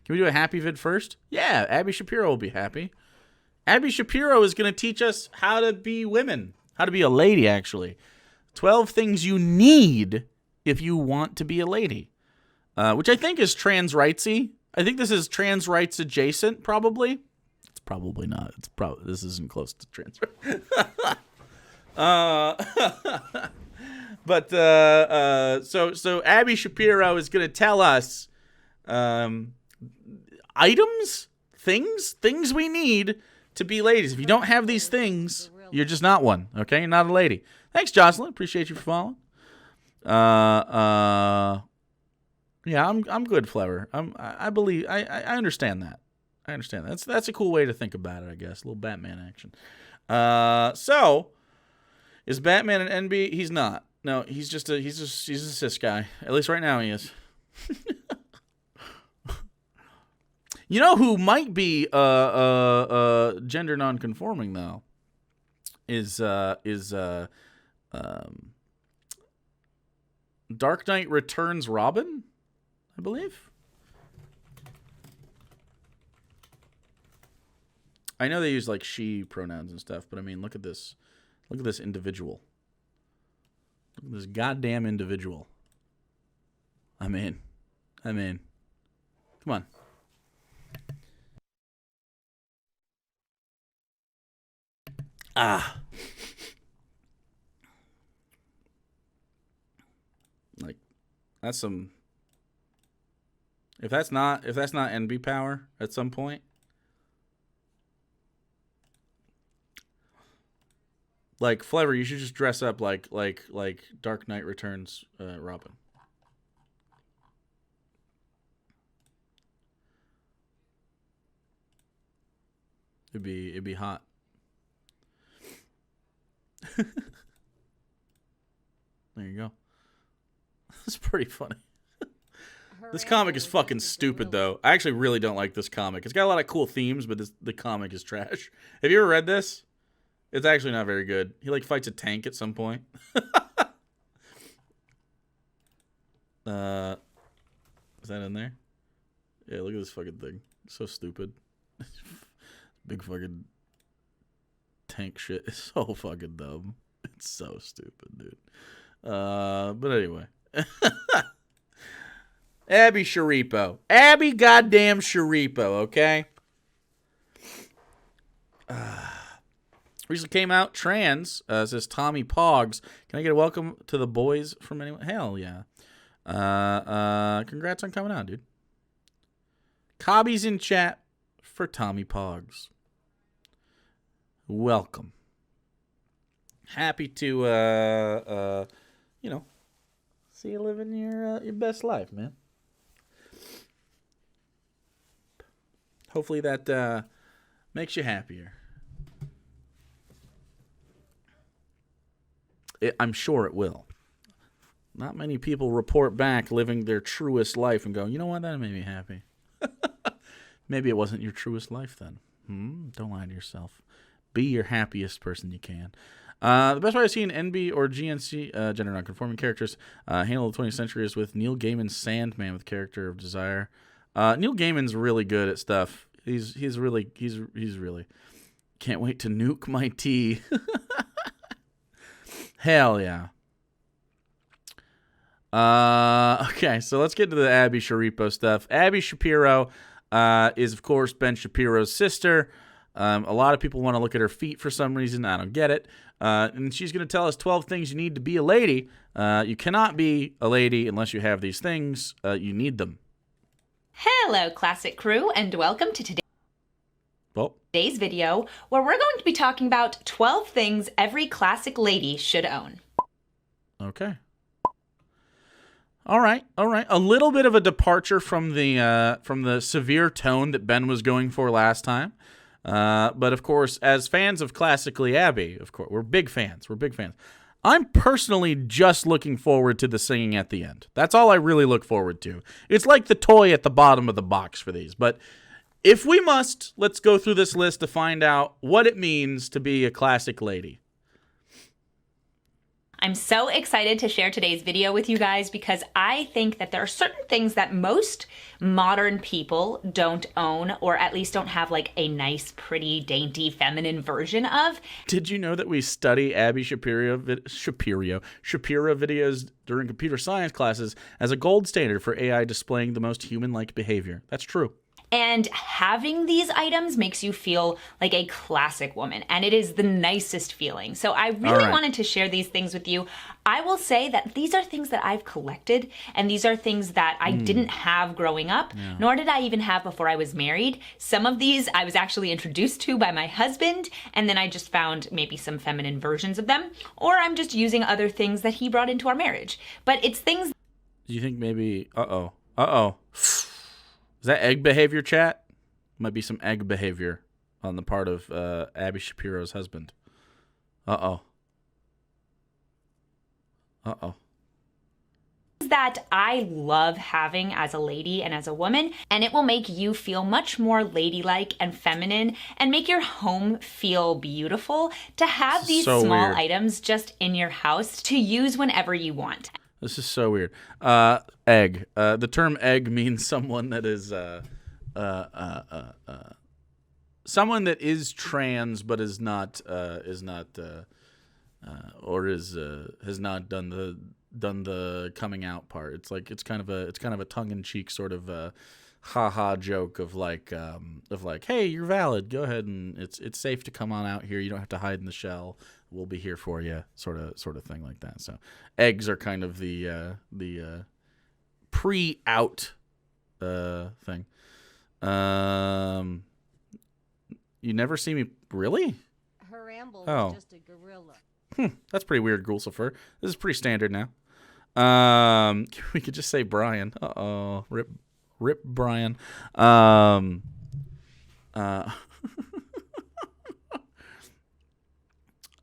Can we do a happy vid first? Yeah, Abby Shapiro will be happy. Abby Shapiro is going to teach us how to be women. How to be a lady, actually. 12 things you need if you want to be a lady. Which I think is trans rightsy. I think this is trans rights adjacent, probably. It's probably not. This isn't close to trans rights. But so Abby Shapiro is going to tell us items, things we need to be ladies. If you don't have these things, you're just not one. Okay, you're not a lady. Thanks, Jocelyn. Appreciate you for following. Yeah, I'm good, Flever. I believe I understand that. I understand that. That's a cool way to think about it, I guess. A little Batman action. So is Batman an NB? He's not. No, he's a cis guy. At least right now he is. You know who might be gender nonconforming though is Dark Knight Returns Robin, I believe. I know they use like she pronouns and stuff, but I mean, look at this. Look at this individual. Look at this goddamn individual. I'm in. Come on. Like, that's some. If that's not NB power at some point. Like, Flever, you should just dress up like Dark Knight Returns Robin. It'd be hot. There you go. That's pretty funny. This comic is fucking stupid, though. I actually really don't like this comic. It's got a lot of cool themes, but the comic is trash. Have you ever read this? It's actually not very good. He, like, fights a tank at some point. Is that in there? Yeah, look at this fucking thing. It's so stupid. Big fucking tank shit is so fucking dumb. It's so stupid, dude. But anyway. Abby Sharipo. Abby goddamn Sharipo, okay? Recently came out, trans, says Tommy Pogs. Can I get a welcome to the boys from anyone? Hell yeah. Congrats on coming out, dude. Cobby's in chat for Tommy Pogs. Welcome. Happy to, see you living your best life, man. Hopefully that makes you happier. I'm sure it will. Not many people report back living their truest life and go, you know what, that made me happy. Maybe it wasn't your truest life then. Don't lie to yourself. Be your happiest person you can. The best way I've seen NB or GNC, gender non-conforming characters, handle the 20th century is with Neil Gaiman's Sandman with Character of Desire. Neil Gaiman's really good at stuff. He's really can't wait to nuke my tea. Hell yeah. Okay, so let's get to the Abby Sharipo stuff. Abby Shapiro is, of course, Ben Shapiro's sister. A lot of people want to look at her feet for some reason. I don't get it. And she's going to tell us 12 things you need to be a lady. You cannot be a lady unless you have these things. You need them. Hello, Classic Crew, and welcome to today's video, where we're going to be talking about 12 things every classic lady should own. Okay. All right. A little bit of a departure from the severe tone that Ben was going for last time. But of course, as fans of Classically Abby, of course, we're big fans. I'm personally just looking forward to the singing at the end. That's all I really look forward to. It's like the toy at the bottom of the box for these. But if we must, let's go through this list to find out what it means to be a classic lady. I'm so excited to share today's video with you guys because I think that there are certain things that most modern people don't own, or at least don't have like a nice, pretty, dainty, feminine version of. Did you know that we study Abby Shapiro videos during computer science classes as a gold standard for AI displaying the most human-like behavior? That's true. And having these items makes you feel like a classic woman, and it is the nicest feeling. So I really wanted to share these things with you. I will say that these are things that I've collected, and these are things that I didn't have growing up, nor did I even have before I was married. Some of these I was actually introduced to by my husband, and then I just found maybe some feminine versions of them, or I'm just using other things that he brought into our marriage. But it's things... Do you think maybe... Is that egg behavior, chat? Might be some egg behavior on the part of Abby Shapiro's husband. Uh-oh. That I love having as a lady and as a woman, and it will make you feel much more ladylike and feminine and make your home feel beautiful to have these small items just in your house to use whenever you want. This is so weird. Egg. The term egg means someone that is someone that is trans but has not done the coming out part. It's like it's kind of a tongue-in-cheek sort of ha-ha joke of like hey, you're valid, go ahead, and it's safe to come on out here, you don't have to hide in the shell, we'll be here for you, sort of thing like that. So eggs are kind of the pre-out thing. You never see me, really? Her amble was just a gorilla. That's pretty weird, Gulsifer. This is pretty standard now. We could just say Brian. Rip Brian.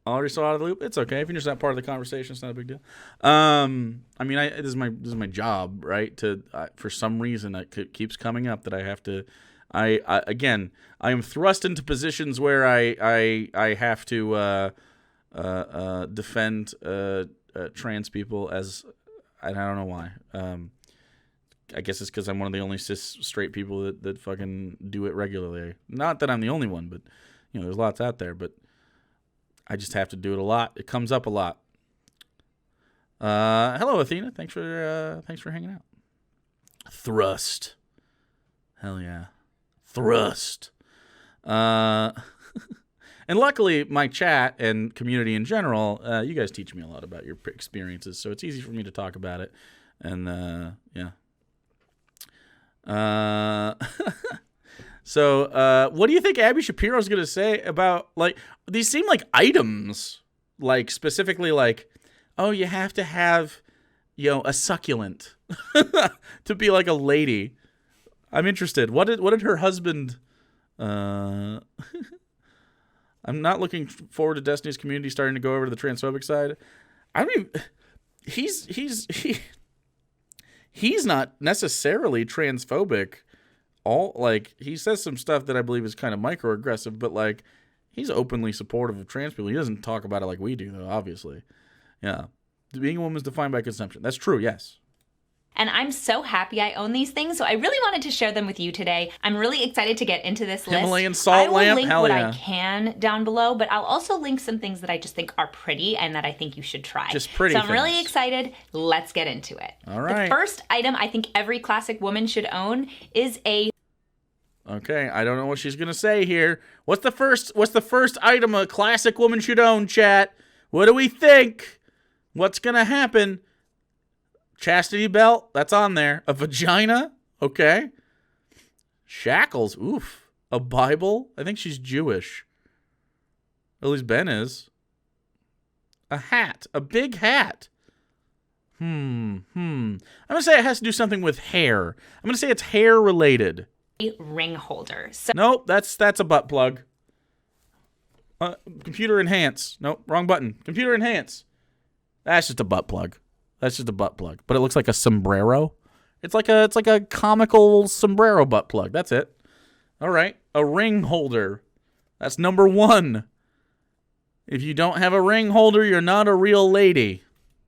Already so out of the loop. It's okay if you're just not part of the conversation. It's not a big deal. I mean, this is my job, right? For some reason, it keeps coming up that I have to. I am thrust into positions where I have to defend trans people as I don't know why. I guess it's because I'm one of the only cis straight people that fucking do it regularly. Not that I'm the only one, but there's lots out there, but I just have to do it a lot. It comes up a lot. Hello, Athena. Thanks for hanging out. Thrust. Hell yeah. Thrust. And luckily, my chat and community in general, you guys teach me a lot about your experiences, so it's easy for me to talk about it. And yeah. So, what do you think Abby Shapiro's going to say about, like, these seem like items, like, specifically, like, oh, you have to have, a succulent to be, like, a lady. I'm interested. What did her husband, I'm not looking forward to Destiny's Community starting to go over to the transphobic side. I mean, he's not necessarily transphobic. He says some stuff that I believe is kind of microaggressive, but like he's openly supportive of trans people. He doesn't talk about it like we do, though, obviously. Yeah. Being a woman is defined by consumption. That's true, yes. And I'm so happy I own these things, so I really wanted to share them with you today. I'm really excited to get into this list. Himalayan salt lamp? I will link Hell what yeah. I can down below, but I'll also link some things that I just think are pretty and that I think you should try. Just pretty So I'm things. really excited. Let's get into it. All right. The first item I think every classic woman should own is a... Okay, I don't know what she's gonna say here. What's the first item a classic woman should own, chat? What do we think? What's gonna happen? Chastity belt, that's on there. A vagina, okay. Shackles, oof. A Bible, I think she's Jewish. At least Ben is. A hat, a big hat. I'm gonna say it has to do something with hair. I'm gonna say it's hair related. ring holder. So Nope, that's a butt plug. Computer enhance. Nope, wrong button. Computer enhance. That's just a butt plug. That's just a butt plug. But it looks like a sombrero. It's like a comical sombrero butt plug. That's it. All right. A ring holder. That's number 1. If you don't have a ring holder, you're not a real lady.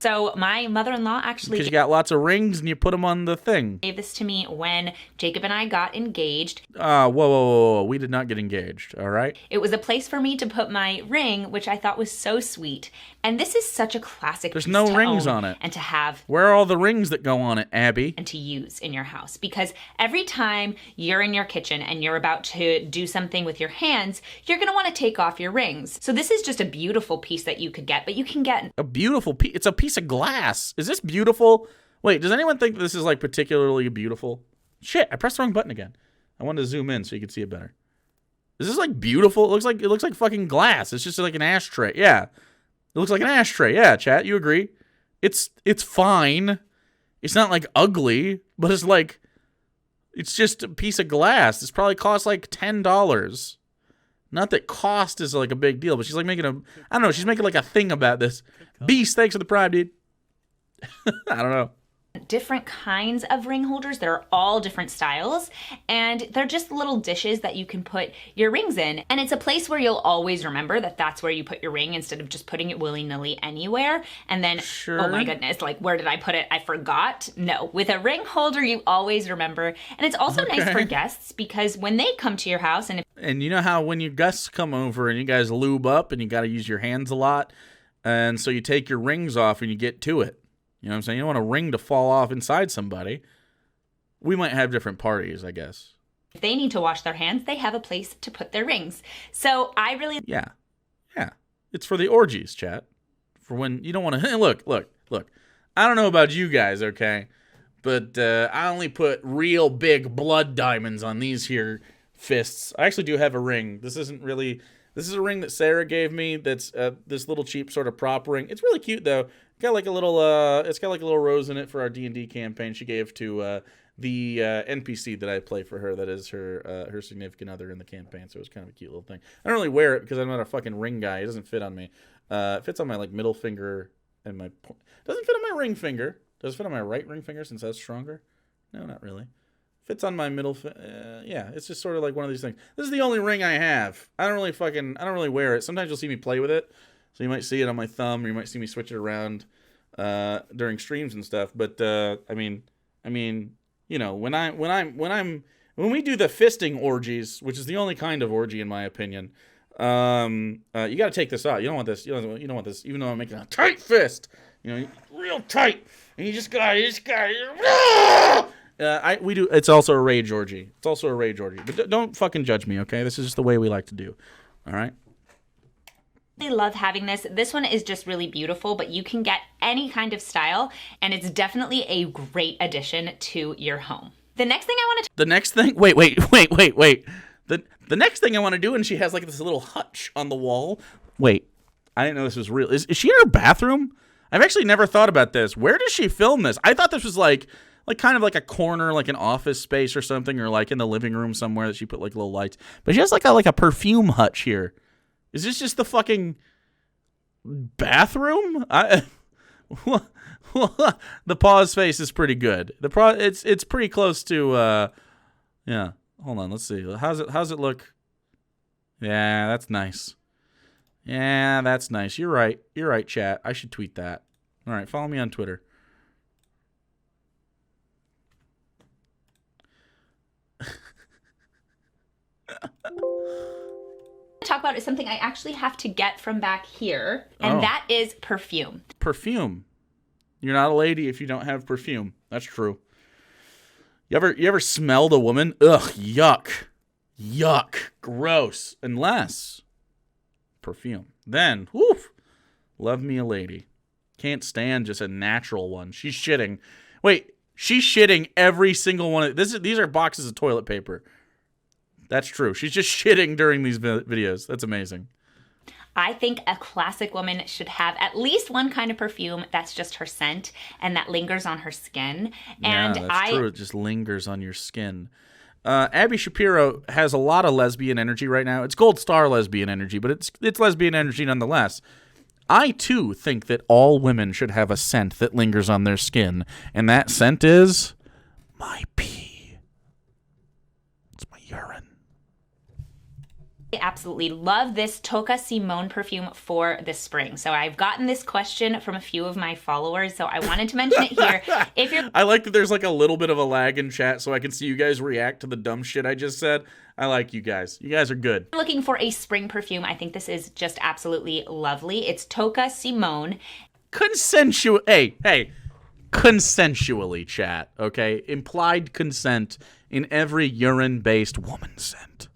So my mother-in-law actually Because you got lots of rings and you put them on the thing. gave this to me when Jacob and I got engaged. Whoa. We did not get engaged, all right? It was a place for me to put my ring, which I thought was so sweet. And this is such a classic There's piece no to rings own on it. and to have Where are all the rings that go on it, Abby? and to use in your house. Because every time you're in your kitchen and you're about to do something with your hands, you're going to want to take off your rings. So this is just a beautiful piece that you could get, but you can get A beautiful piece. It's a piece of glass. Is this beautiful? Wait, does anyone think this is like particularly beautiful? Shit, I pressed the wrong button again. I wanted to zoom in so you could see it better. Is this like beautiful? It looks like fucking glass. It's just like an ashtray. Yeah. It looks like an ashtray. Yeah, chat, you agree? It's fine. It's not like ugly, but it's just a piece of glass. This probably costs like $10. Not that cost is like a big deal, but she's like making I don't know, she's making like a thing about this. Beast, thanks for the prime, dude. I don't know. different kinds of ring holders. They're all different styles, and they're just little dishes that you can put your rings in. And it's a place where you'll always remember that that's where you put your ring instead of just putting it willy-nilly anywhere. And then, oh my goodness, like, where did I put it? I forgot. No, with a ring holder, you always remember. And it's also nice for guests because when they come to your house and you know how when your guests come over and you guys lube up and you got to use your hands a lot, and so you take your rings off and you get to it. You know what I'm saying? You don't want a ring to fall off inside somebody. We might have different parties, I guess. if they need to wash their hands, they have a place to put their rings. So I really... Yeah. It's for the orgies, chat. For when you don't want to... Look. I don't know about you guys, okay? But I only put real big blood diamonds on these here fists. I actually do have a ring. This isn't really... This is a ring that Sarah gave me that's this little cheap sort of prop ring. It's really cute, though. It's got like a little rose in it for our D&D campaign she gave to the NPC that I play for her. That is her significant other in the campaign. So it was kind of a cute little thing. I don't really wear it because I'm not a fucking ring guy. It doesn't fit on me. It fits on my like middle finger and my... Doesn't fit on my ring finger. Does it fit on my right ring finger since that's stronger? No, not really. Fits on my middle yeah, it's just sort of like one of these things. This is the only ring I have. I don't really wear it. Sometimes you'll see me play with it. So you might see it on my thumb or you might see me switch it around during streams and stuff. But I mean, you know, when we do the fisting orgies, which is the only kind of orgy in my opinion, you got to take this out. You don't want this. You don't want this. Even though I'm making a tight fist, you know, real tight, and you just got. We do. It's also a rage orgy. But don't fucking judge me, okay? This is just the way we like to do. All right. I love having this. This one is just really beautiful, but you can get any kind of style, and it's definitely a great addition to your home. The next thing I want to... The next thing... Wait. The next thing I want to do, and she has like this little hutch on the wall. Wait, I didn't know this was real. Is she in her bathroom? I've actually never thought about this. Where does she film this? I thought this was like kind of like a corner, like an office space or something, or like in the living room somewhere that she put like little lights. But she has like a perfume hutch here. Is this just the fucking bathroom? The pause face is pretty good. It's pretty close to yeah. Hold on, let's see. How's it look? Yeah, that's nice. Yeah, that's nice. You're right, chat. I should tweet that. All right, follow me on Twitter. talk about is something I actually have to get from back here, and that is perfume. Perfume. You're not a lady if you don't have perfume. That's true. You ever smelled a woman? Ugh, yuck, gross. Unless perfume. Then, woof, love me a lady. Can't stand just a natural one. She's shitting. Wait, she's shitting every single one. These are boxes of toilet paper. That's true. She's just shitting during these videos. That's amazing. I think a classic woman should have at least one kind of perfume that's just her scent and that lingers on her skin. And yeah, that's true. It just lingers on your skin. Abby Shapiro has a lot of lesbian energy right now. It's gold star lesbian energy, but it's lesbian energy nonetheless. I, too, think that all women should have a scent that lingers on their skin. And that scent is my pee. It's my urine. I absolutely love this Toca Simone perfume for this spring. So I've gotten this question from a few of my followers, so I wanted to mention it here. If you're I like that there's like a little bit of a lag in chat so I can see you guys react to the dumb shit I just said. I like you guys. You guys are good. looking for a spring perfume, I think this is just absolutely lovely. It's Toca Simone. Hey, consensually, chat, okay? Implied consent in every urine-based woman scent.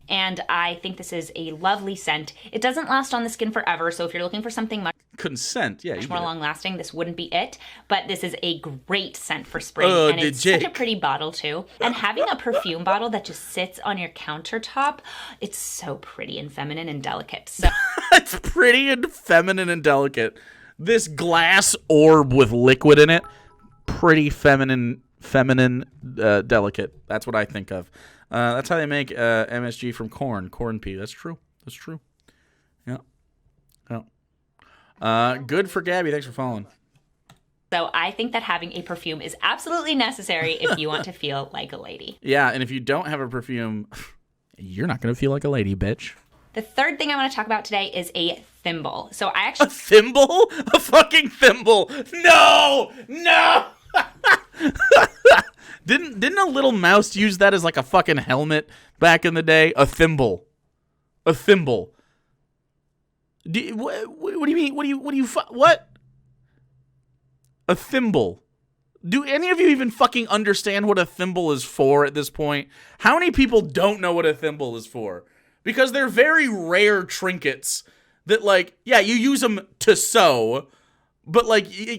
And I think this is a lovely scent. It doesn't last on the skin forever, so if you're looking for something much Consent, yeah. more long-lasting, this wouldn't be it. But this is a great scent for spring, and it's such a pretty bottle, too. And having a perfume bottle that just sits on your countertop, it's so pretty and feminine and delicate. So It's pretty and feminine and delicate. This glass orb with liquid in it, pretty feminine, delicate. That's what I think of. That's how they make MSG from corn pea. That's true. Yeah. Good for Gabby. Thanks for following. So I think that having a perfume is absolutely necessary if you want to feel like a lady. Yeah, and if you don't have a perfume, you're not going to feel like a lady, bitch. The third thing I want to talk about today is a thimble. So I A actually thimble? A fucking thimble. No! Didn't a little mouse use that as like a fucking helmet back in the day? A thimble. What do you mean? What? A thimble. Do any of you even fucking understand what a thimble is for at this point? How many people don't know what a thimble is for? Because they're very rare trinkets that, like, yeah, you use them to sew, but like you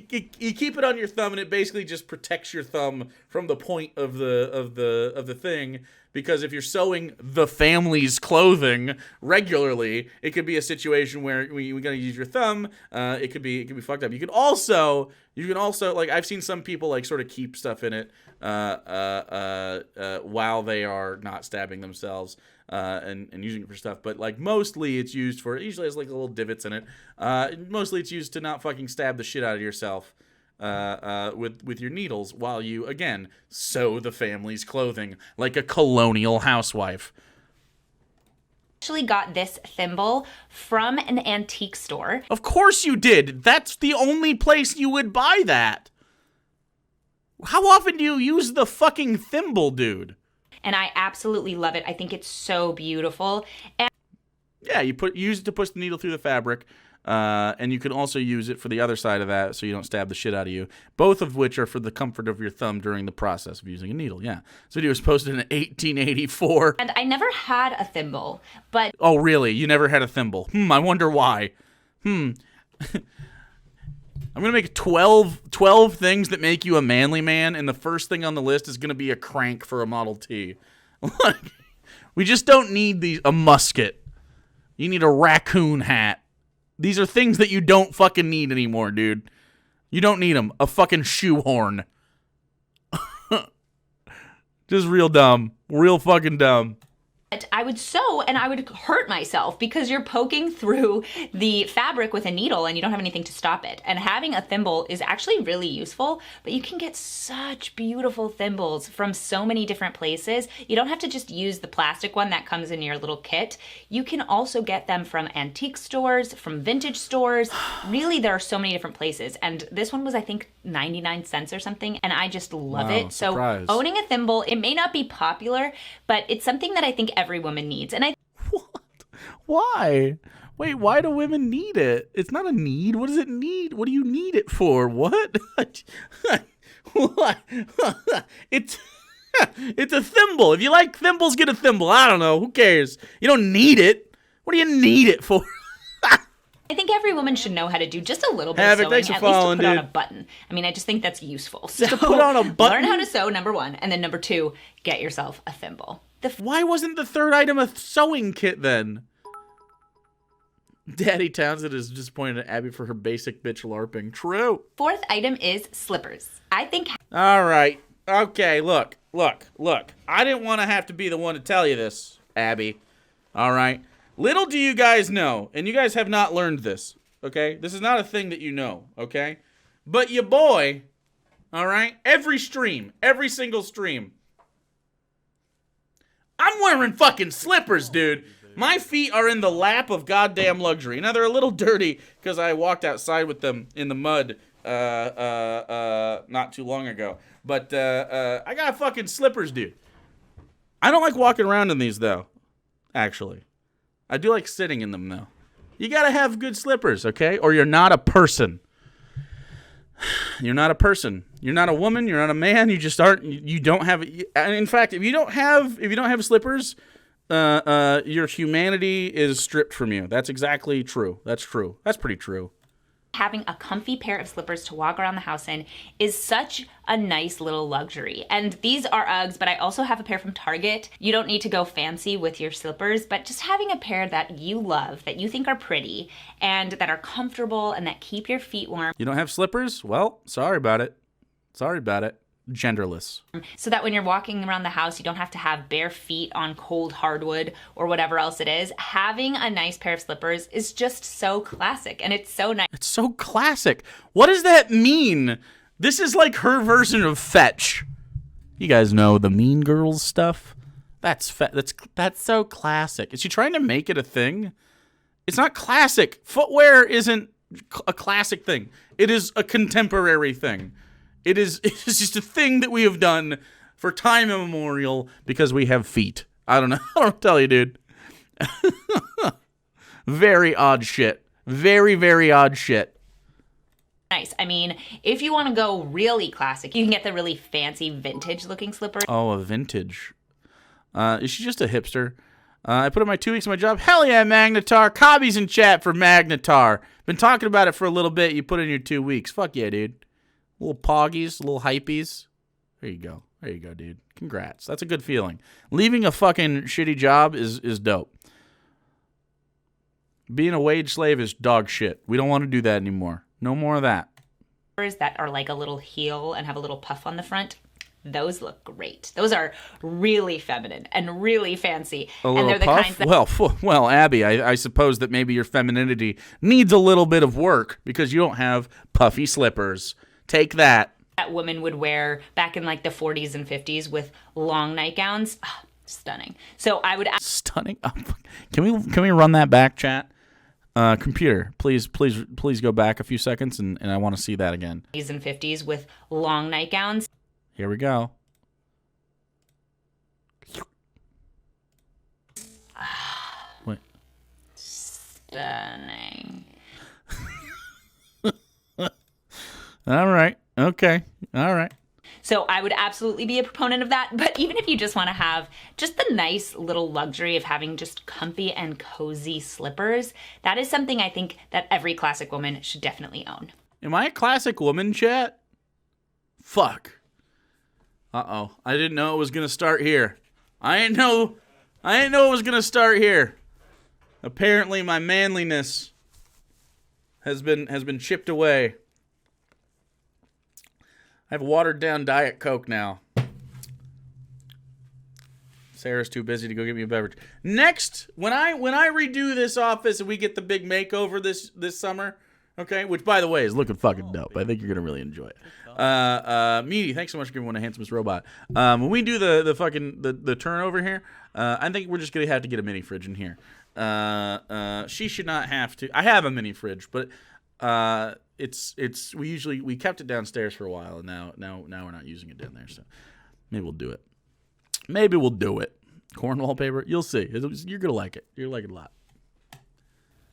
keep it on your thumb and it basically just protects your thumb from the point of the thing. Because if you're sewing the family's clothing regularly, it could be a situation where we gotta use your thumb. It could be fucked up. You can also like, I've seen some people like sort of keep stuff in it while they are not stabbing themselves and using it for stuff. But like mostly it's used for, it usually has like little divots in it. Mostly it's used to not fucking stab the shit out of yourself with your needles while you, again, sew the family's clothing like a colonial housewife. actually got this thimble from an antique store. Of course you did. That's the only place you would buy that. How often do you use the fucking thimble, dude? And I absolutely love it. I think it's so beautiful. And yeah, you use it to push the needle through the fabric. And you can also use it for the other side of that so you don't stab the shit out of you. Both of which are for the comfort of your thumb during the process of using a needle, yeah. This video was posted in 1884. And I never had a thimble, but... Oh, really? You never had a thimble? I wonder why. I'm going to make 12 things that make you a manly man, and the first thing on the list is going to be a crank for a Model T. We just don't need a musket. You need a raccoon hat. These are things that you don't fucking need anymore, dude. You don't need them. A fucking shoehorn. Just real dumb. Real fucking dumb. I would sew and I would hurt myself because you're poking through the fabric with a needle and you don't have anything to stop it. And having a thimble is actually really useful, but you can get such beautiful thimbles from so many different places. You don't have to just use the plastic one that comes in your little kit. You can also get them from antique stores, from vintage stores. Really, there are so many different places. And this one was, I think, 99 cents or something, and I just love it. Surprise. So owning a thimble, it may not be popular, but it's something that I think every woman needs. And What? Why? Wait, why do women need it? It's not a need. What does it need? What do you need it for? What? What? It's a thimble. If you like thimbles, get a thimble. I don't know. Who cares? You don't need it. What do you need it for? I think every woman should know how to do just a little bit Havoc, of sewing, thanks for at least to following, put on dude. a button. I mean, I just think that's useful. So To put on a button? learn how to sew, number one, and then number two, get yourself a thimble. Why wasn't the third item a sewing kit then? Daddy Townsend is disappointed at Abby for her basic bitch LARPing. True. Fourth item is slippers. I think All right. Okay, look. I didn't want to have to be the one to tell you this, Abby. All right. Little do you guys know, and you guys have not learned this, okay? This is not a thing that you know, okay? But your boy, all right, every single stream, I'm wearing fucking slippers, dude. My feet are in the lap of goddamn luxury. Now, they're a little dirty because I walked outside with them in the mud not too long ago. But I got fucking slippers, dude. I don't like walking around in these, though, actually. I do like sitting in them, though. You got to have good slippers, okay? Or you're not a person. You're not a person. You're not a woman. You're not a man. You just aren't. You don't have. In fact, if you don't have slippers, your humanity is stripped from you. That's exactly true. That's true. That's pretty true. Having a comfy pair of slippers to walk around the house in is such a nice little luxury. And these are Uggs, but I also have a pair from Target. You don't need to go fancy with your slippers, but just having a pair that you love, that you think are pretty, and that are comfortable and that keep your feet warm. You don't have slippers? Well, sorry about it. Sorry about it. Genderless. So that when you're walking around the house, you don't have to have bare feet on cold hardwood or whatever else it is. Having a nice pair of slippers is just so classic, and it's so nice. It's so classic. What does that mean? This is like her version of fetch. You guys know the Mean Girls stuff? That's so classic. Is she trying to make it a thing? It's not classic. Footwear isn't a classic thing. It is a contemporary thing. It's just a thing that we have done for time immemorial because we have feet. I don't know. I don't tell you, dude. Very odd shit. Very, very odd shit. Nice. I mean, if you want to go really classic, you can get the really fancy vintage looking slippers. Oh, a vintage. Is she just a hipster? I put in my 2 weeks of my job. Hell yeah, Magnetar. Cobby's in chat for Magnetar. Been talking about it for a little bit. You put in your 2 weeks. Fuck yeah, dude. Little poggies, little hypees. There you go. There you go, dude. Congrats. That's a good feeling. Leaving a fucking shitty job is dope. Being a wage slave is dog shit. We don't want to do that anymore. No more of that. That are like a little heel and have a little puff on the front. Those look great. Those are really feminine and really fancy. And they're the kinds that... Well, Abby, I suppose that maybe your femininity needs a little bit of work because you don't have puffy slippers. Take that. That women would wear back in like the 40s and 50s with long nightgowns. Oh, stunning. So I would... Stunning? Oh, can we run that back, chat? Computer, please go back a few seconds, and I want to see that again. 40s and 50s with long nightgowns. Here we go. Wait. Stunning. All right. Okay. All right. So I would absolutely be a proponent of that. But even if you just want to have just the nice little luxury of having just comfy and cozy slippers, that is something I think that every classic woman should definitely own. Am I a classic woman, chat? Fuck. Uh-oh. I didn't know it was going to start here. I didn't know it was going to start here. Apparently my manliness has been chipped away. I have watered down Diet Coke now. Sarah's too busy to go get me a beverage. Next, when I redo this office and we get the big makeover this summer, okay, which by the way is looking fucking dope. I think you're gonna really enjoy it. Meaty, thanks so much for giving one a handsomest robot. When we do the fucking the turnover here, I think we're just gonna have to get a mini fridge in here. She should not have to. I have a mini fridge, but we kept it downstairs for a while, and now we're not using it down there. So maybe we'll do it. Maybe we'll do it. Corn wallpaper, you'll see. You're gonna like it. You're gonna like it a lot.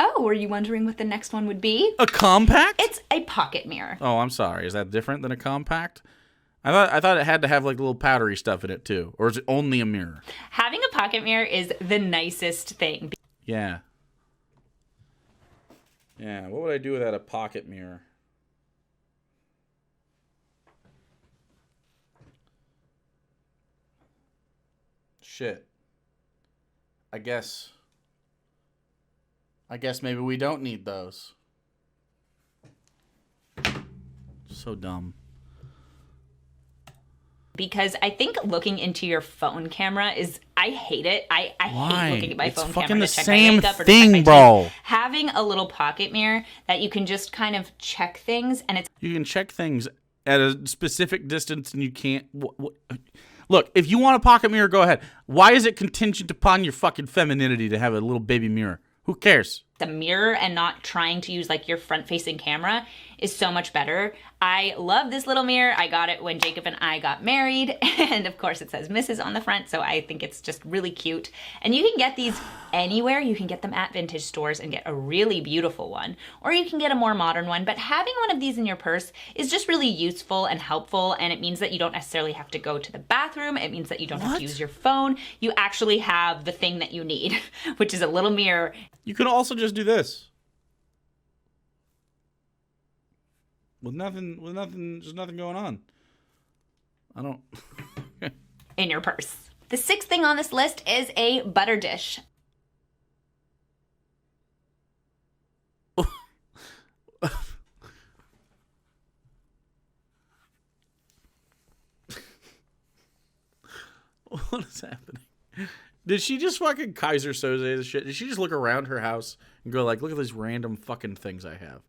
Oh, were you wondering what the next one would be? A compact? It's a pocket mirror. Oh, I'm sorry. Is that different than a compact? I thought it had to have like little powdery stuff in it too, or is it only a mirror? Having a pocket mirror is the nicest thing. Yeah. Yeah, what would I do without a pocket mirror? Shit. I guess maybe we don't need those. So dumb. Because I think looking into your phone camera is, I hate it. I hate looking at my phone camera to check my makeup or to check my teeth. Having a little pocket mirror that you can just kind of check things, and it's... You can check things at a specific distance, and you can't... Look, if you want a pocket mirror, go ahead. Why is it contingent upon your fucking femininity to have a little baby mirror? Who cares? The mirror and not trying to use like your front-facing camera is so much better. I love this little mirror. I got it when Jacob and I got married, and of course it says Mrs. on the front, so I think it's just really cute. And you can get these anywhere. You can get them at vintage stores and get a really beautiful one, or you can get a more modern one, but having one of these in your purse is just really useful and helpful, and it means that you don't necessarily have to go to the bathroom. It means that you don't have to use your phone. You actually have the thing that you need, which is a little mirror. You could also just do this. With nothing, there's nothing going on. I don't... in your purse. The 6th thing on this list is a butter dish. What is happening? Did she just fucking Kaiser Soze this shit? Did she just look around her house and go like, look at these random fucking things I have?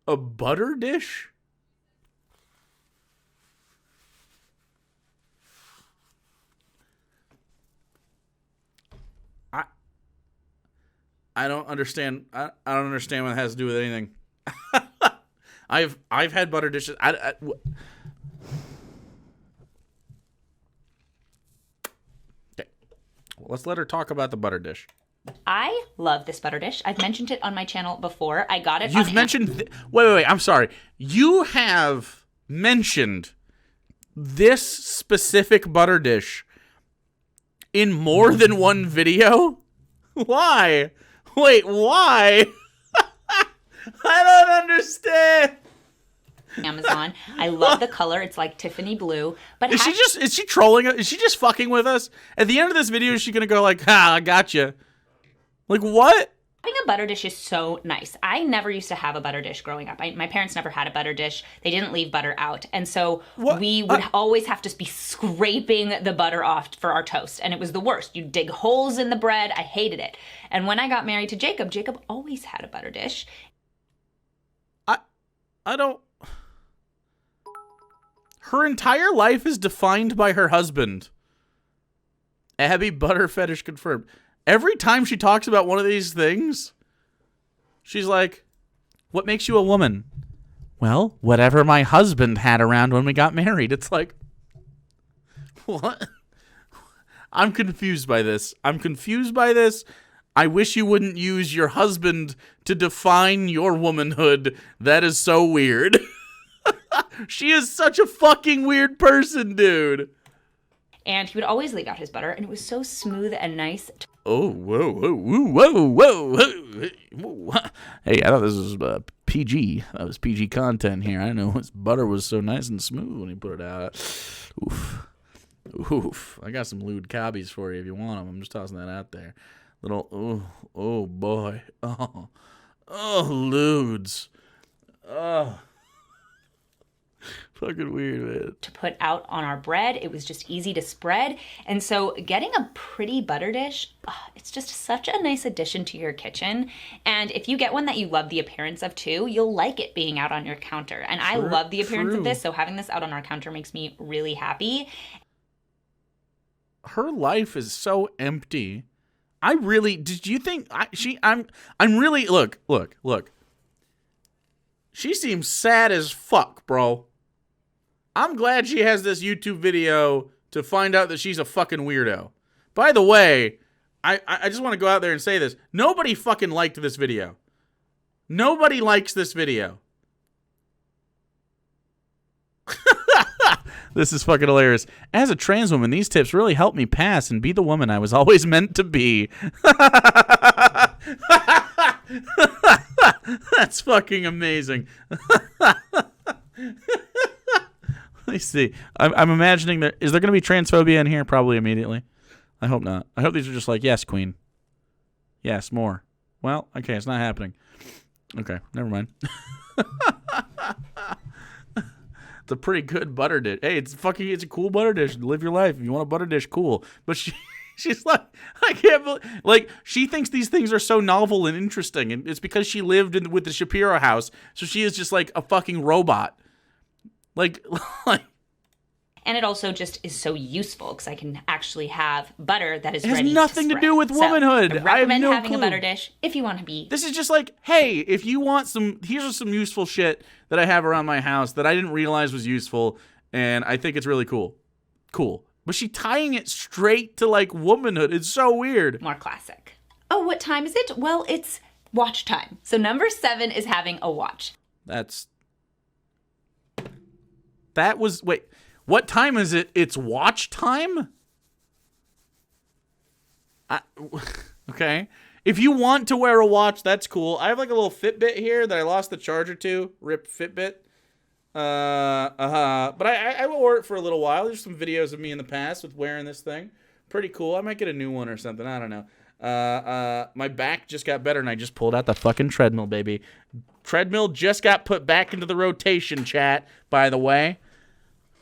A butter dish? I don't understand. I don't understand what it has to do with anything. I've had butter dishes. Okay. Well, let's let her talk about the butter dish. I love this butter dish. I've mentioned it on my channel before. I got it. You've mentioned. Wait. I'm sorry. You have mentioned this specific butter dish in more than one video. Why? Wait, why? I don't understand. Amazon. I love the color. It's like Tiffany blue. But is she trolling us? Is she just fucking with us? At the end of this video, is she gonna go like, "Ha, I gotcha"? Like what? Having a butter dish is so nice. I never used to have a butter dish growing up. My parents never had a butter dish. They didn't leave butter out. And so we would always have to be scraping the butter off for our toast. And it was the worst. You'd dig holes in the bread. I hated it. And when I got married to Jacob, Jacob always had a butter dish. I don't... Her entire life is defined by her husband. Abby butter fetish confirmed. Every time she talks about one of these things, she's like, what makes you a woman? Well, whatever my husband had around when we got married. It's like, what? I'm confused by this. I wish you wouldn't use your husband to define your womanhood. That is so weird. She is such a fucking weird person, dude. And he would always leave out his butter, and it was so smooth and nice. Oh, whoa. Hey, I thought this was PG. That was PG content here. I didn't know his butter was so nice and smooth when he put it out. Oof. I got some lewd cobbies for you if you want them. I'm just tossing that out there. Little, oh boy. Oh, lewds. Oh. Fucking weird, man. To put out on our bread. It was just easy to spread. And so getting a pretty butter dish, it's just such a nice addition to your kitchen. And if you get one that you love the appearance of too, you'll like it being out on your counter. And I love the appearance of this, so having this out on our counter makes me really happy. Her life is so empty. Did you think I'm really, look. She seems sad as fuck, bro. I'm glad she has this YouTube video to find out that she's a fucking weirdo. By the way, I just want to go out there and say this. Nobody fucking liked this video. Nobody likes this video. This is fucking hilarious. As a trans woman, these tips really helped me pass and be the woman I was always meant to be. That's fucking amazing. Let me see. I'm imagining that. Is there going to be transphobia in here? Probably immediately. I hope not. I hope these are just like, yes, queen. Yes, more. Well, okay, it's not happening. Okay, never mind. It's a pretty good butter dish. Hey, it's a cool butter dish. Live your life. If you want a butter dish, cool. But she's like, I can't believe, like, she thinks these things are so novel and interesting, and it's because she lived with the Shapiro house, so she is just like a fucking robot. Like. And it also just is so useful because I can actually have butter that is It has ready nothing to spread. do with womanhood. So I I have recommend no having clue. a butter dish if you want to be. This is just like, hey, if you want some, here's some useful shit that I have around my house that I didn't realize was useful, and I think it's really cool. Cool. But she tying it straight to, like, womanhood. It's so weird. More classic. Oh, what time is it? Well, it's watch time. So number 7 is having a watch. Wait, what time is it? It's watch time? Okay. If you want to wear a watch, that's cool. I have like a little Fitbit here that I lost the charger to. Rip Fitbit. But I wore it for a little while. There's some videos of me in the past with wearing this thing. Pretty cool. I might get a new one or something. I don't know. My back just got better and I just pulled out the fucking treadmill, baby. Treadmill just got put back into the rotation, chat, by the way.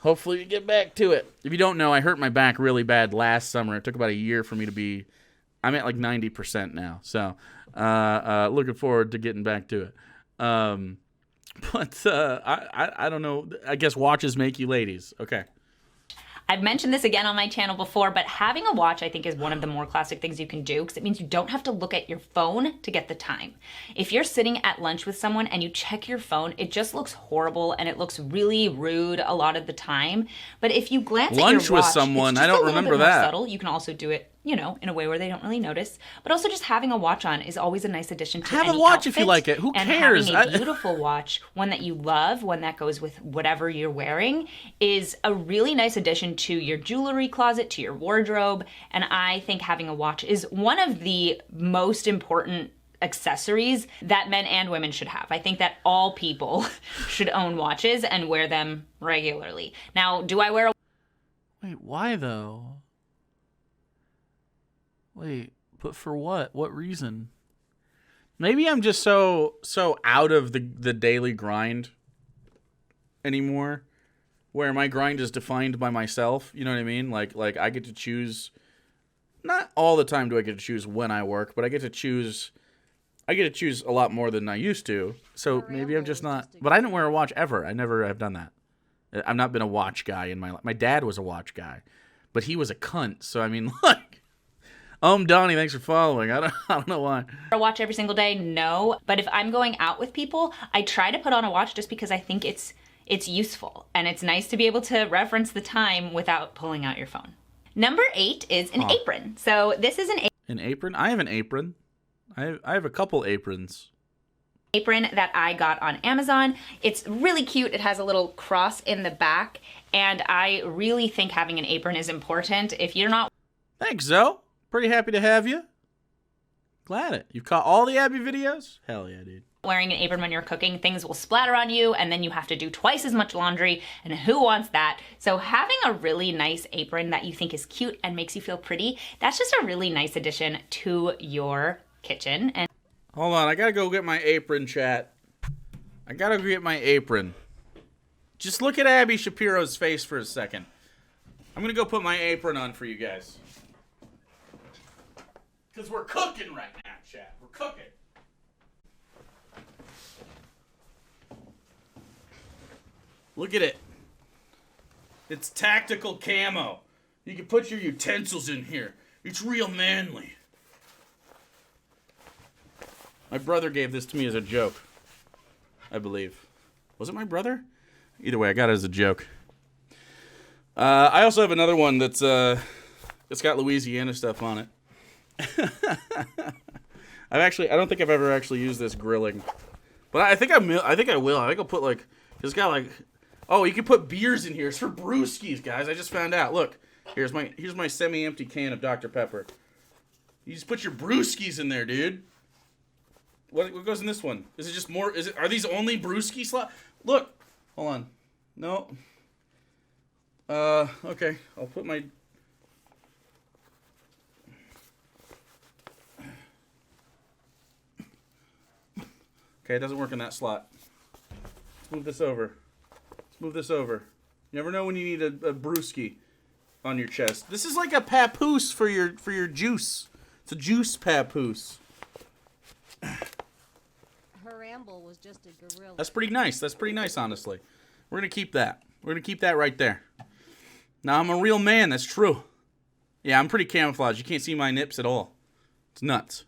Hopefully we get back to it. If you don't know, I hurt my back really bad last summer. It took about a year for me to be... I'm at like 90% now. So looking forward to getting back to it. But I don't know. I guess watches make you ladies. Okay. I've mentioned this again on my channel before, but having a watch I think is one of the more classic things you can do because it means you don't have to look at your phone to get the time. If you're sitting at lunch with someone and you check your phone, it just looks horrible and it looks really rude a lot of the time. But if you glance at your watch, lunch with someone, it's just I don't a little remember bit more that. subtle. You can also do it, you know, in a way where they don't really notice. But also just having a watch on is always a nice addition to Have any a watch if you outfit. like it. Who and cares? Having a beautiful watch, one that you love, one that goes with whatever you're wearing, is a really nice addition to your jewelry closet, to your wardrobe. And I think having a watch is one of the most important accessories that men and women should have. I think that all people should own watches and wear them regularly. Now, do I wear a... Wait, why though? Wait, but for what? What reason? Maybe I'm just so out of the daily grind anymore, where my grind is defined by myself. You know what I mean? Like I get to choose. Not all the time do I get to choose when I work, but I get to choose a lot more than I used to. So maybe I'm just not. But I didn't wear a watch ever. I never have done that. I've not been a watch guy in my life. My dad was a watch guy, but he was a cunt. So I mean, like, Donnie, thanks for following. I don't know why. A watch every single day? No. But if I'm going out with people, I try to put on a watch just because I think it's useful and it's nice to be able to reference the time without pulling out your phone. Number 8 is an apron. So this is an apron. I have an apron. I have a couple aprons. Apron that I got on Amazon. It's really cute. It has a little cross in the back, and I really think having an apron is important. If you're not... Thanks, Zoe. Pretty happy to have you. Glad it. You've caught all the Abby videos? Hell yeah, dude. Wearing an apron when you're cooking, things will splatter on you, and then you have to do twice as much laundry, and who wants that? So having a really nice apron that you think is cute and makes you feel pretty, that's just a really nice addition to your kitchen. And hold on, I gotta go get my apron, chat. I gotta go get my apron. Just look at Abby Shapiro's face for a second. I'm gonna go put my apron on for you guys. Because we're cooking right now, chat. We're cooking. Look at it. It's tactical camo. You can put your utensils in here. It's real manly. My brother gave this to me as a joke, I believe. Was it my brother? Either way, I got it as a joke. I also have another one that's it's got Louisiana stuff on it. I don't think I've ever actually used this grilling, but I think I will. I think I'll put like, it's got like, oh, you can put beers in here. It's for brewskis, guys. I just found out. Look, here's my semi-empty can of Dr. Pepper. You just put your brewskis in there, dude. What goes in this one? Is it just more? Are these only brewski slot? Look, hold on. No. Okay. I'll put my. Okay, it doesn't work in that slot. Let's move this over. You never know when you need a brewski on your chest. This is like a papoose for your juice. It's a juice papoose. Her ramble was just a gorilla. That's pretty nice, honestly. We're going to keep that. We're going to keep that right there. Now I'm a real man. That's true. Yeah, I'm pretty camouflaged. You can't see my nips at all. It's nuts.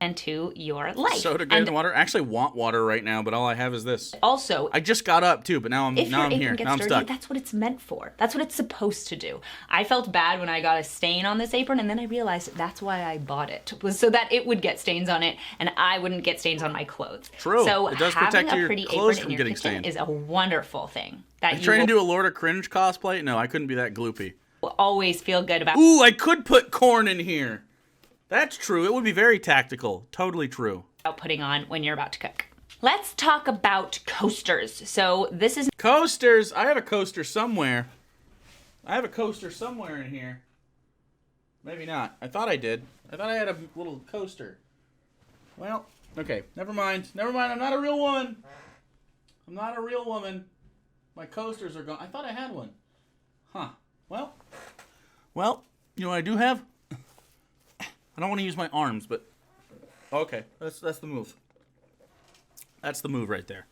Into your life. Soda, good, and water. I actually want water right now, but all I have is this. Also, I just got up too, but now I'm here. Now I'm dirty, stuck. that's what it's meant for. That's what it's supposed to do. I felt bad when I got a stain on this apron, and then I realized that's why I bought it, was so that it would get stains on it, and I wouldn't get stains on my clothes. True. So it does having protect a your pretty clothes apron from in your getting kitchen stained. is a wonderful thing. That you trying to do a Lord of Cringe cosplay? No, I couldn't be that gloopy. Will always feel good about. Ooh, I could put corn in here. That's true. It would be very tactical. Totally true. Putting on when you're about to cook. Let's talk about coasters. So this is coasters. I have a coaster somewhere. In here. Maybe not. I thought I did. I thought I had a little coaster. Well, okay. Never mind. I'm not a real woman. My coasters are gone. I thought I had one. Huh. Well, you know what I do have? I don't want to use my arms, but okay, that's the move. That's the move right there.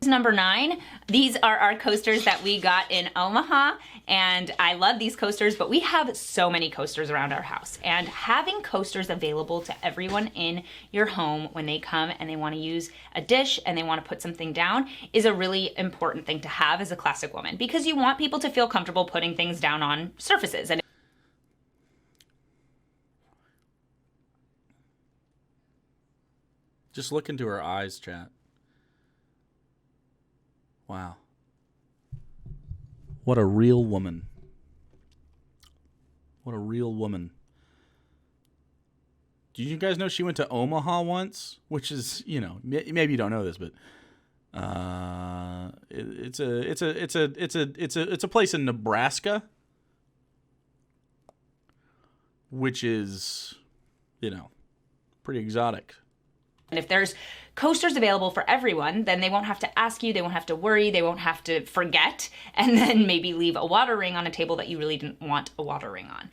Number 9. These are our coasters that we got in Omaha, and I love these coasters, but we have so many coasters around our house, and having coasters available to everyone in your home when they come and they want to use a dish and they want to put something down is a really important thing to have as a classic woman, because you want people to feel comfortable putting things down on surfaces. And just look into her eyes, chat. Wow. What a real woman. What a real woman. Do you guys know she went to Omaha once? Which is, you know, maybe you don't know this, but it's a place in Nebraska, which is, you know, pretty exotic. And if there's coasters available for everyone, then they won't have to ask you, they won't have to worry, they won't have to forget, and then maybe leave a water ring on a table that you really didn't want a water ring on.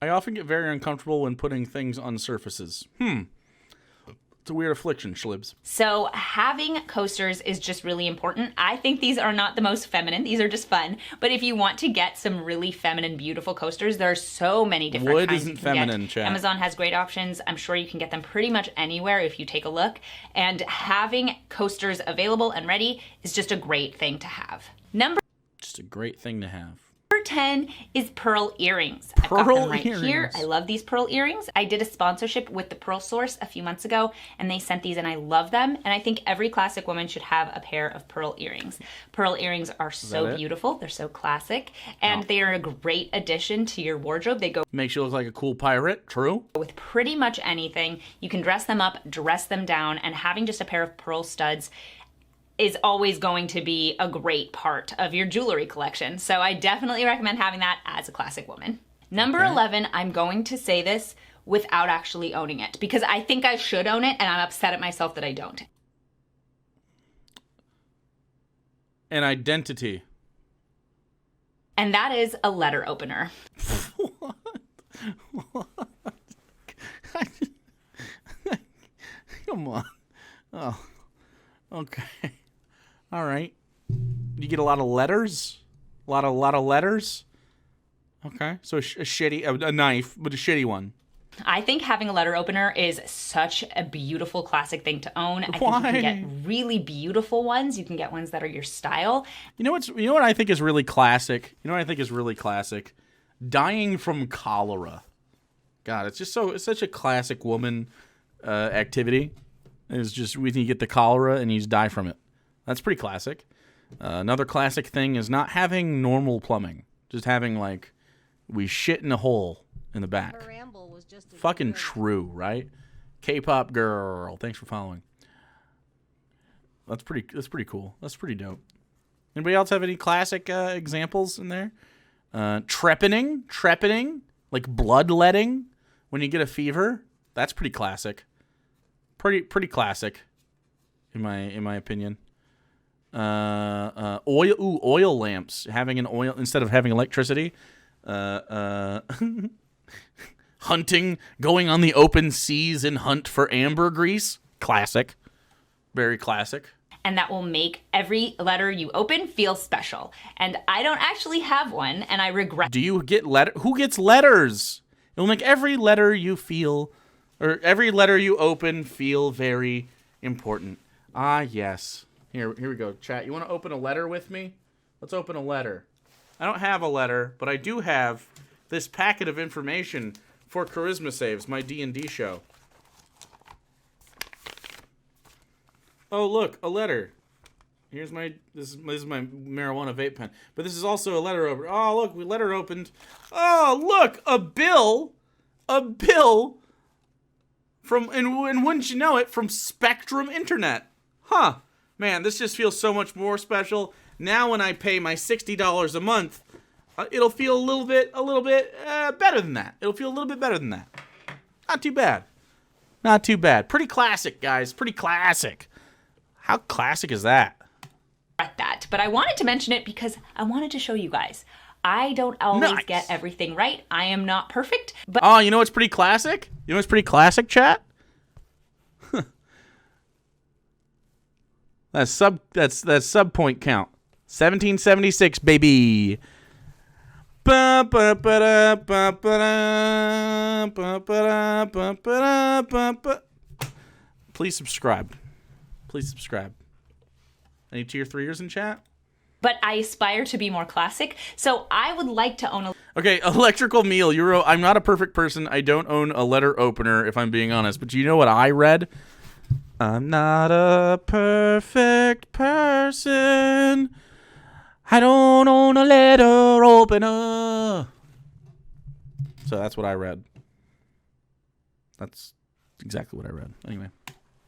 I often get very uncomfortable when putting things on surfaces. It's a weird affliction, Schlibs. So having coasters is just really important. I think these are not the most feminine. These are just fun. But if you want to get some really feminine, beautiful coasters, there are so many different Wood kinds isn't you can feminine, get. chat. Amazon has great options. I'm sure you can get them pretty much anywhere if you take a look. And having coasters available and ready is just a great thing to have. Just a great thing to have. Number 10 is pearl earrings. I've got them right here. I love these pearl earrings. I did a sponsorship with the Pearl Source a few months ago, and they sent these, and I love them. And I think every classic woman should have a pair of pearl earrings. Pearl earrings are so beautiful. They're so classic, and they are a great addition to your wardrobe. They go Makes you look like a cool pirate. True. with pretty much anything. You can dress them up, dress them down, and having just a pair of pearl studs is always going to be a great part of your jewelry collection. So I definitely recommend having that as a classic woman. Number 11, I'm going to say this without actually owning it, because I think I should own it, and I'm upset at myself that I don't. An identity. And that is a letter opener. What? Come on. Oh, okay. All right. You get a lot of letters? A lot of letters? Okay. So a knife, but a shitty one. I think having a letter opener is such a beautiful classic thing to own. I think you can get really beautiful ones. You can get ones that are your style. You know what I think is really classic? Dying from cholera. God, it's such a classic woman activity. It's just when you get the cholera and you just die from it. That's pretty classic. Another classic thing is not having normal plumbing. Just having, like, we shit in a hole in the back. Her ramble was just as Fucking good. true, right? K-pop girl. Thanks for following. That's pretty cool. That's pretty dope. Anybody else have any classic examples in there? Trepanning, like bloodletting when you get a fever. That's pretty classic. Pretty classic, in my opinion. Oil lamps. Having an oil instead of having electricity. Hunting, going on the open seas and hunt for ambergris. Classic, very classic. and that will make every letter you open feel special. And I don't actually have one, and I regret. Do you get Who gets letters? It'll make every letter you feel, or every letter you open feel very important. Ah, yes. Here we go. Chat, you want to open a letter with me? Let's open a letter. I don't have a letter, but I do have this packet of information for Charisma Saves, my D&D show. Oh, look, a letter. This is my marijuana vape pen. But this is also a letter opener. Oh, look, letter opened. Oh, look, a bill. A bill from, and wouldn't you know it, from Spectrum Internet. Huh. Man, this just feels so much more special. Now when I pay my $60 a month, it'll feel a little bit better than that. It'll feel a little bit better than that. Not too bad. Not too bad. Pretty classic, guys. Pretty classic. How classic is that? That, but I wanted to mention it because I wanted to show you guys. I don't always get everything right. I am not perfect, but oh, you know what's pretty classic? You know what's pretty classic, chat? That's sub point count. 1776, baby. Please subscribe. Please subscribe. Any tier 3ers in chat? but I aspire to be more classic. So I would like to own a... Okay, Electrical Meal, I'm not a perfect person. I don't own a letter opener, if I'm being honest. But do you know what I read? I'm not a perfect person. I don't own a letter opener. So that's what I read. That's exactly what I read. Anyway.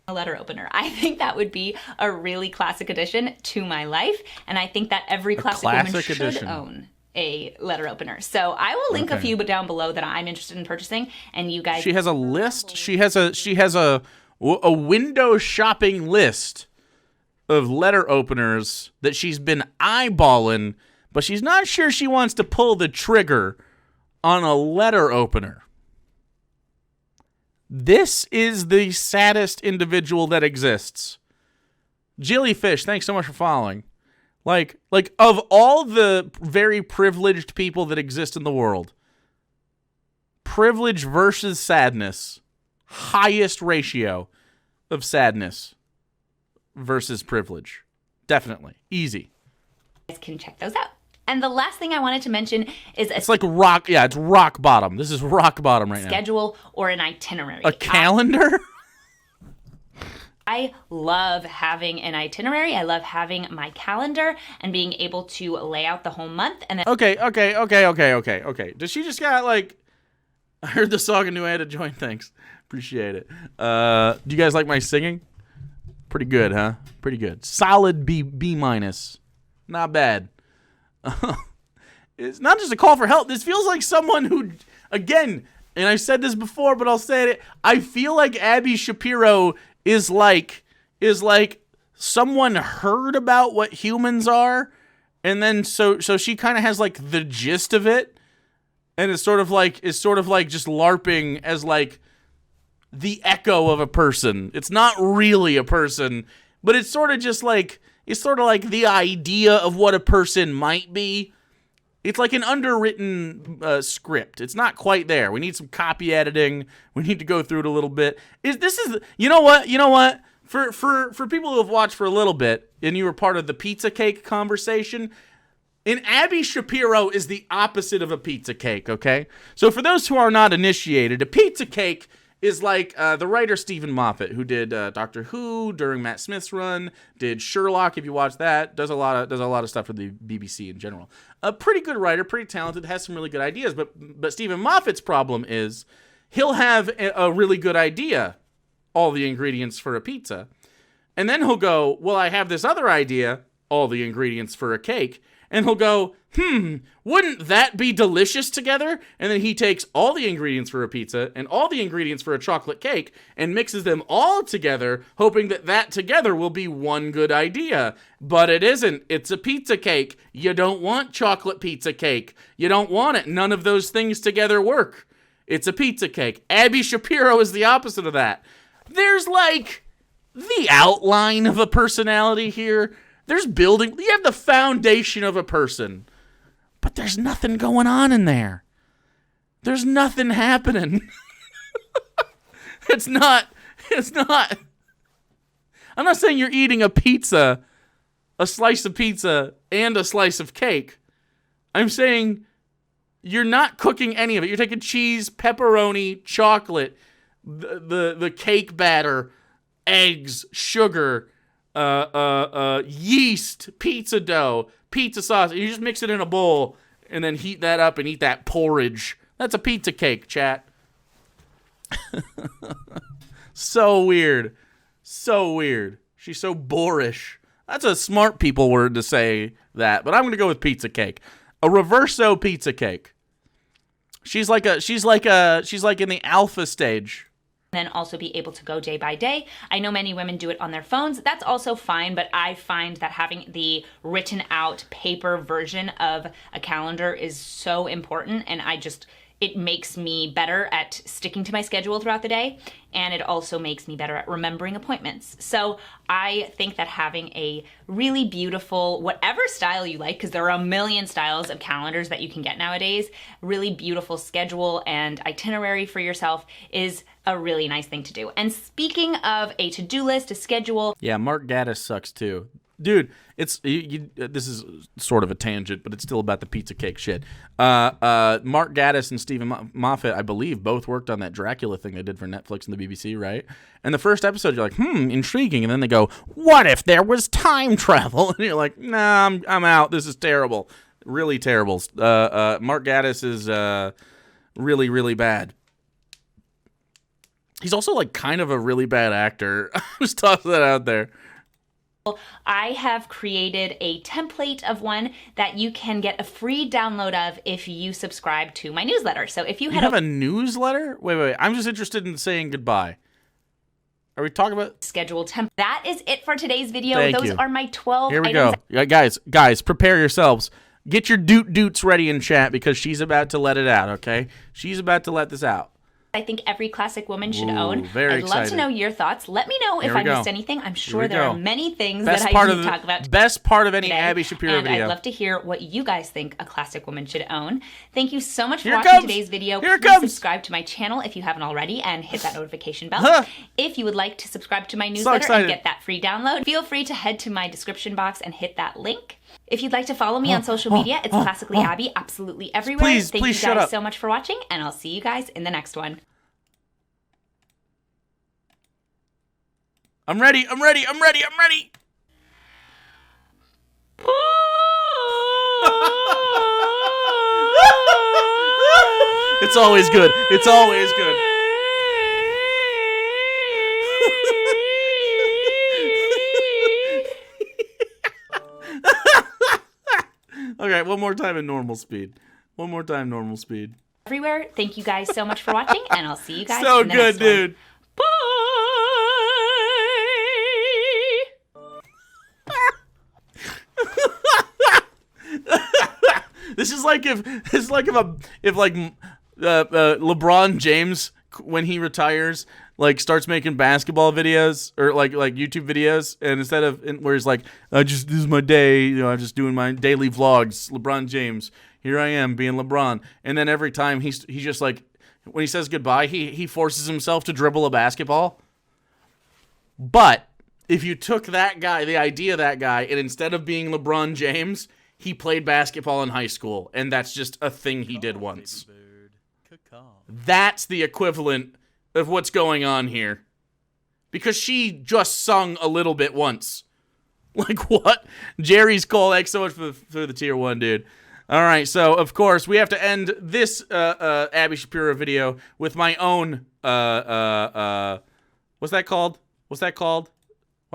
A letter opener. I think that would be a really classic addition to my life, and I think that every classic woman should own a letter opener. So I will link a few down below that I'm interested in purchasing, and you guys... She has a list. She has a window shopping list of letter openers that she's been eyeballing, but she's not sure she wants to pull the trigger on a letter opener. This is the saddest individual that exists. Jillyfish, thanks so much for following. Like of all the very privileged people that exist in the world, privilege versus sadness, highest ratio of sadness versus privilege. Definitely. Easy. You guys can check those out. And the last thing I wanted to mention is it's like rock. Yeah, it's rock bottom. This is rock bottom right now. Schedule or an itinerary. A calendar? I love having an itinerary. I love having my calendar and being able to lay out the whole month. And then Okay. Does she just got like... I heard the song and knew I had to join. Thanks. Appreciate it. Do you guys like my singing? Pretty good, huh? Pretty good. Solid B minus. Not bad. It's not just a call for help. This feels like someone who, again, and I've said this before, but I'll say it. I feel like Abby Shapiro is like someone heard about what humans are, and then so she kind of has like the gist of it, and it's sort of like just LARPing as like the echo of a person. It's not really a person, but it's sort of just like. It's sort of like the idea of what a person might be. It's like an underwritten script. It's not quite there. We need some copy editing. We need to go through it a little bit. You know what? For people who have watched for a little bit, and you were part of the pizza cake conversation, and Abby Shapiro is the opposite of a pizza cake, okay? So for those who are not initiated, a pizza cake is like the writer Stephen Moffat, who did Doctor Who during Matt Smith's run, did Sherlock, if you watch that, does a lot of stuff for the BBC in general. A pretty good writer, pretty talented, has some really good ideas, but Stephen Moffat's problem is he'll have a really good idea, all the ingredients for a pizza, and then he'll go, well, I have this other idea, all the ingredients for a cake, and he'll go, wouldn't that be delicious together? And then he takes all the ingredients for a pizza and all the ingredients for a chocolate cake and mixes them all together, hoping that together will be one good idea. But it isn't. It's a pizza cake. You don't want chocolate pizza cake. You don't want it. None of those things together work. It's a pizza cake. Abby Shapiro is the opposite of that. There's like the outline of a personality here. There's building. You have the foundation of a person. But there's nothing going on in there. There's nothing happening. It's not. I'm not saying you're eating a pizza, a slice of pizza, and a slice of cake. I'm saying you're not cooking any of it. You're taking cheese, pepperoni, chocolate, the cake batter, eggs, sugar, yeast, pizza dough, pizza sauce. You just mix it in a bowl and then heat that up and eat that porridge. That's a pizza cake, chat. So weird. So weird. She's so boorish. That's a smart people word to say that, but I'm going to go with pizza cake. A reverso pizza cake. She's like in the alpha stage. Then also be able to go day by day. I know many women do it on their phones. That's also fine, but I find that having the written out paper version of a calendar is so important, and it makes me better at sticking to my schedule throughout the day, and it also makes me better at remembering appointments. So I think that having a really beautiful, whatever style you like, because there are a million styles of calendars that you can get nowadays, really beautiful schedule and itinerary for yourself is a really nice thing to do. And speaking of a to-do list, a schedule. Yeah, Mark Gaddis sucks too. Dude, it's this is sort of a tangent, but it's still about the pizza cake shit. Mark Gaddis and Stephen Moffat, I believe, both worked on that Dracula thing they did for Netflix and the BBC, right? And the first episode, you're like, intriguing. And then they go, what if there was time travel? And you're like, nah, I'm out. This is terrible. Really terrible. Mark Gaddis is really, really bad. He's also like kind of a really bad actor. Just toss that out there. I have created a template of one that you can get a free download of if you subscribe to my newsletter. So if you have a newsletter? Wait. I'm just interested in saying goodbye. Are we talking about schedule template? That is it for today's video. Thank Those you. are my 12 Here we items. go. Guys, prepare yourselves. Get your doots ready in chat because she's about to let it out, okay? She's about to let this out. I think every classic woman should own. Very I'd love to know your thoughts. Let me know if I missed anything. I'm sure there are many things that I didn't talk about. Best part of any today, Abby Shapiro and video. I'd love to hear what you guys think a classic woman should own. Thank you so much for watching today's video. Please subscribe to my channel if you haven't already and hit that notification bell. If you would like to subscribe to my newsletter and get that free download, feel free to head to my description box and hit that link. If you'd like to follow me on social media, it's Classically Abby, absolutely everywhere. Please Thank you shut guys up. so much for watching, and I'll see you guys in the next one. I'm ready. It's always good. Okay, one more time in normal speed. Everywhere. Thank you guys so much for watching, and I'll see you guys So in the good, next dude. one. Bye! This is like if LeBron James, when he retires, like starts making basketball videos or like YouTube videos, and instead of where he's like, this is my day, I'm just doing my daily vlogs. LeBron James, here I am being LeBron, and then every time he's just like, when he says goodbye, he forces himself to dribble a basketball. But if you took that guy, the idea of that guy, and instead of being LeBron James, he played basketball in high school, and that's just a thing he did once. That's the equivalent of what's going on here. Because she just sung a little bit once. Like, what? Jerry's Cole, thanks so much for the tier 1, dude. All right, so, of course, we have to end this Abby Shapiro video with my own, what's that called? Why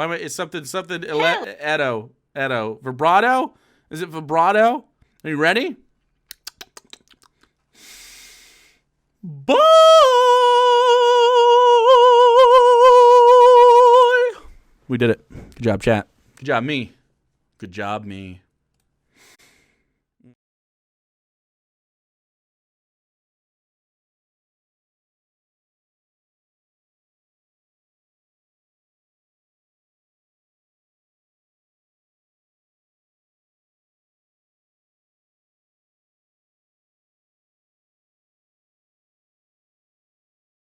am I, it's something, Edo. Vibrato? Is it vibrato? Are you ready? Bye! We did it. Good job, chat. Good job, me.